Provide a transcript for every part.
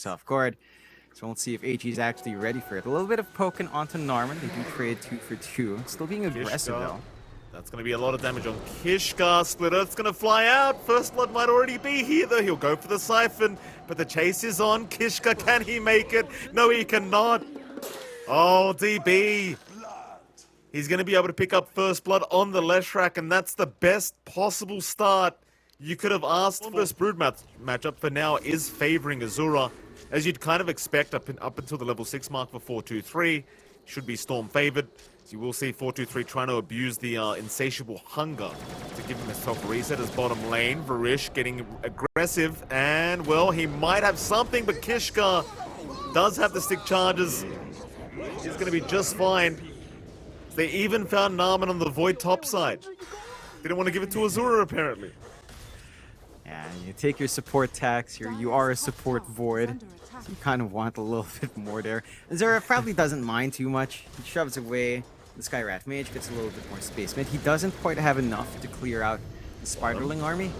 gets off guard. So we'll see if HE is actually ready for it. A little bit of poking onto Narman. They do trade 2 for 2. Still being aggressive though. That's going to be a lot of damage on Kishka. Split Earth's going to fly out. First Blood might already be here, though. He'll go for the Siphon, but the chase is on. Kishka, can he make it? No, he cannot. Oh, DB. He's going to be able to pick up First Blood on the Leshrac, and that's the best possible start you could have asked for. This Brood matchup for now is favoring Azura, as you'd kind of expect up until the level 6 mark for 4-2-3. Should be Storm favored. So you will see 4-2-3 trying to abuse the insatiable hunger to give him himself a reset as bottom lane. Varish getting aggressive, and well, he might have something, but Kishka does have the stick charges. He's going to be just fine. They even found Narman on the Void top side. Didn't want to give it to Azura, apparently. Yeah, you take your support tax here. You are a support Void. So you kind of want a little bit more there. Azura probably doesn't mind too much. He shoves away. The Skyrath Mage gets a little bit more space. But he doesn't quite have enough to clear out the Spiderling army.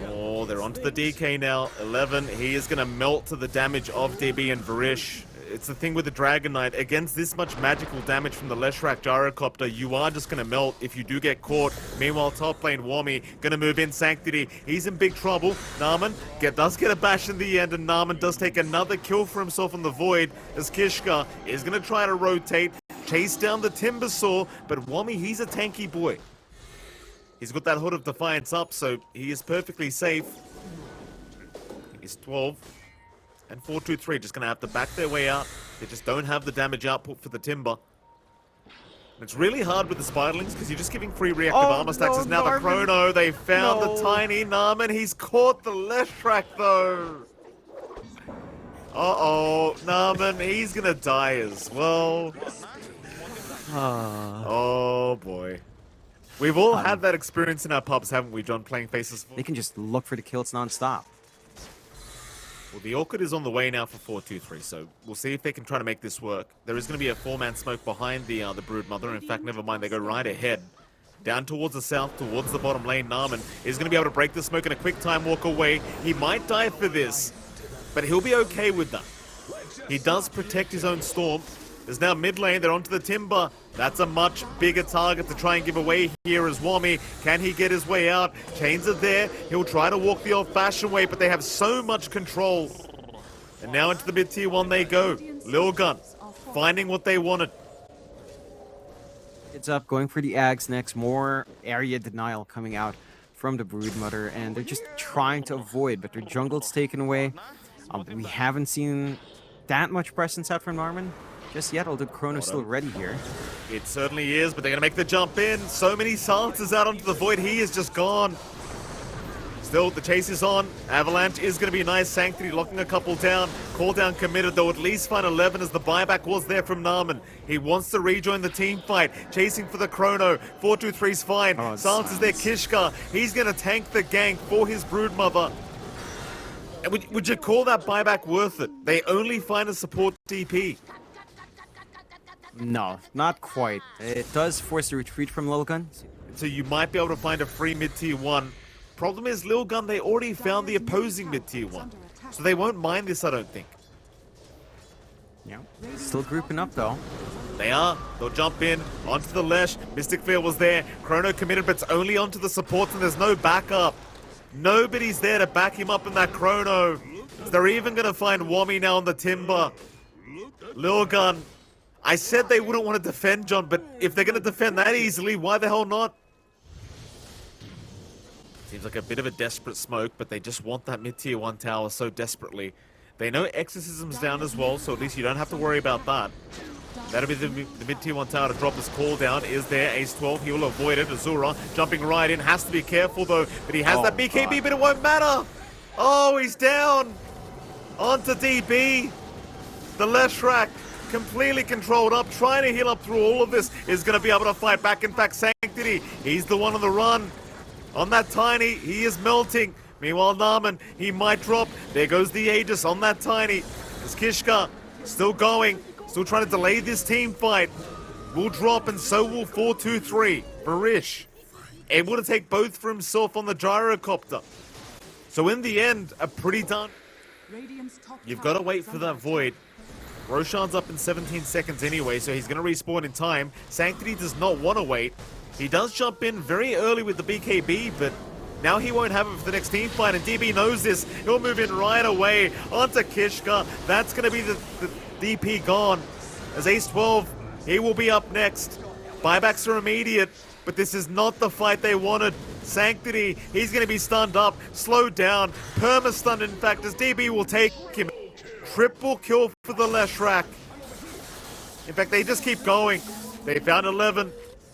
Oh, they're onto the DK now. 11. He is going to melt to the damage of DB and Varish. It's the thing with the Dragon Knight. Against this much magical damage from the Leshrac Gyrocopter, you are just going to melt if you do get caught. Meanwhile, top lane Wami going to move in Sanctity. He's in big trouble. Narman does get a bash in the end, and Narman does take another kill for himself on the Void, as Kishka is going to try to rotate, chase down the Timbersaw, but Wami, he's a tanky boy. He's got that Hood of Defiance up, so he is perfectly safe. He's 12. And 4-2-3 just going to have to back their way out. They just don't have the damage output for the Timber. And it's really hard with the Spiderlings because you're just giving free reactive armor stacks. It's now Narman. The Chrono. They found the tiny Narman. He's caught the Leshrac though. Uh-oh. Narman, he's going to die as well. Oh boy. We've all had that experience in our pubs, haven't we, John, playing Faces? They can just look for the kills non-stop. Well, the Orchid is on the way now for 4-2-3, so we'll see if they can try to make this work. There is going to be a 4-man smoke behind the Broodmother. In fact, never mind, they go right ahead. Down towards the south, towards the bottom lane. Narman is going to be able to break the smoke and a quick time walk away. He might die for this, but he'll be okay with that. He does protect his own Storm. There's now mid lane, they're onto the Timber. That's a much bigger target to try and give away here as Wami. Can he get his way out? Chains are there. He'll try to walk the old-fashioned way, but they have so much control. And now into the mid-tier 1 they go. Lilgun finding what they wanted. It's up, going for the Ags next. More area denial coming out from the Broodmother, and they're just trying to avoid, but their jungle's taken away. We haven't seen that much presence out from Narman just yet, although Chrono's still ready here. It certainly is, but they're going to make the jump in. So many silences out onto the Void. He is just gone. Still, the chase is on. Avalanche is going to be nice. Sanctity locking a couple down. Call down committed. They'll at least find 11 as the buyback was there from Narman. He wants to rejoin the team fight. Chasing for the Chrono. 4-2-3's fine. Silence is there. Kishka. He's going to tank the gank for his Broodmother. And would you call that buyback worth it? They only find a support DP. No, not quite. It does force a retreat from Lilgun. So you might be able to find a free mid-tier 1. Problem is, Lilgun, they already found the opposing mid-tier 1. So they won't mind this, I don't think. Yeah, still grouping up though. They are. They'll jump in onto the Lesh. Mystic Field was there. Chrono committed, but it's only onto the supports and there's no backup. Nobody's there to back him up in that Chrono. So they're even going to find Wami now on the Timber. Lilgun. I said they wouldn't want to defend, John, but if they're going to defend that easily, why the hell not? Seems like a bit of a desperate smoke, but they just want that mid-tier 1 tower so desperately. They know Exorcism's down as well, so at least you don't have to worry about that. That'll be the mid-tier 1 tower to drop this call down. Is there Ace 12? He will avoid it. Azura jumping right in. Has to be careful, though, but he has that BKB, but it won't matter. Oh, he's down. Onto DB. The Leshrac. Completely controlled up, trying to heal up through all of this, is going to be able to fight back. In fact, Sanctity, he's the one on the run. On that Tiny, he is melting. Meanwhile, Narman, he might drop. There goes the Aegis on that Tiny. It's Kishka, still going, still trying to delay this team fight. Will drop, and so will 4-2-3. Varish, able to take both for himself on the Gyrocopter. So in the end, a pretty done... You've got to wait for that Void. Roshan's up in 17 seconds anyway, so he's going to respawn in time. Sanctity does not want to wait. He does jump in very early with the BKB, but now he won't have it for the next team fight, and DB knows this. He'll move in right away onto Kishka. That's going to be the DP gone. As Ace 12, he will be up next. Buybacks are immediate, but this is not the fight they wanted. Sanctity, he's going to be stunned up, slowed down, perma-stunned in fact, as DB will take him. Triple kill for the Leshrac. In fact, they just keep going. They found 11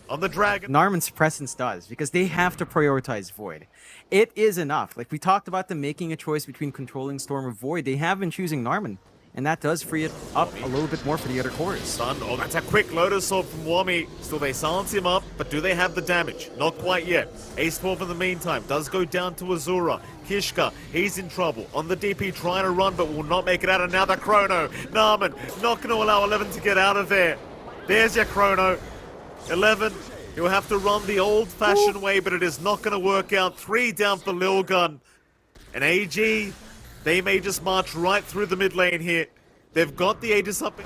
on the Dragon. Narman's presence does, because they have to prioritize Void. It is enough. Like, we talked about them making a choice between controlling Storm or Void. They have been choosing Narman, and that does free it up a little bit more for the other cores. Stun. Oh, that's a quick Lotus Sword from Wami. Still, they silence him up, but do they have the damage? Not quite yet. Ace 12 in the meantime does go down to Azura. Kishka, he's in trouble. On the DP, trying to run, but will not make it out. And now the Chrono. Narman, not going to allow 11 to get out of there. There's your Chrono. 11, he'll have to run the old-fashioned way, but it is not going to work out. 3 down for Lilgun. And AG, they may just march right through the mid lane here. They've got the Aegis up.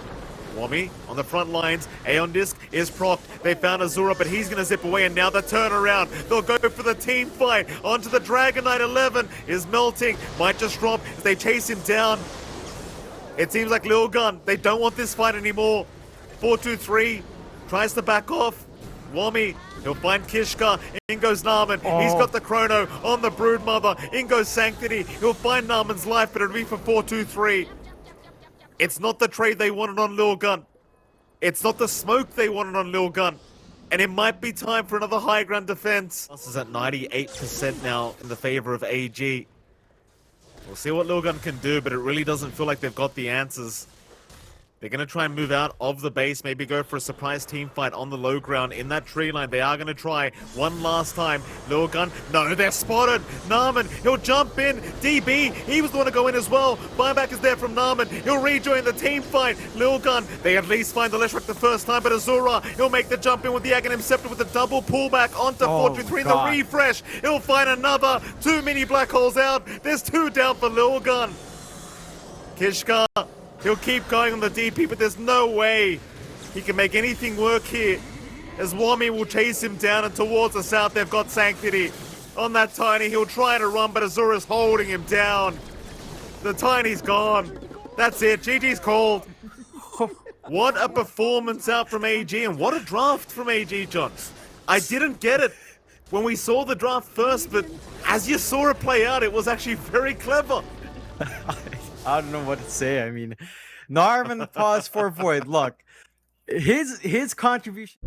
Wami on the front lines. Aeon Disc is procced. They found Azura, but he's going to zip away, and now the turnaround. They'll go for the team fight. Onto the Dragon Knight. 11 is melting. Might just drop as they chase him down. It seems like Lilgun, they don't want this fight anymore. 4-2-3 tries to back off. Wami, he'll find Kishka. In goes Narman. He's got the Chrono on the Broodmother. In goes Sanctity. He'll find Narman's life, but it'll be for 4-2-3. It's not the trade they wanted on Lilgun. It's not the smoke they wanted on Lilgun. And it might be time for another high ground defense. This is at 98% now in the favor of AG. We'll see what Lilgun can do, but it really doesn't feel like they've got the answers. They're going to try and move out of the base, maybe go for a surprise team fight on the low ground in that tree line. They are going to try one last time. Lilgun, no, they're spotted. Narman, he'll jump in. DB, he was the one to go in as well. Buyback is there from Narman. He'll rejoin the team fight. Lilgun, they at least find the Leshrac the first time, but Azura, he'll make the jump in with the Aghanim Scepter with the double pullback onto 4-2-3 in the refresh. He'll find another. 2 mini black holes out. There's 2 down for Lilgun. Kishka, he'll keep going on the DP, but there's no way he can make anything work here. As Wami will chase him down, and towards the south, they've got Sanctity. On that Tiny, he'll try to run, but Azura's holding him down. The Tiny's gone. That's it. GG's called. What a performance out from AG, and what a draft from AG, John. I didn't get it when we saw the draft first, but as you saw it play out, it was actually very clever. I don't know what to say. I mean, Narman pause for Void. Look, his contribution.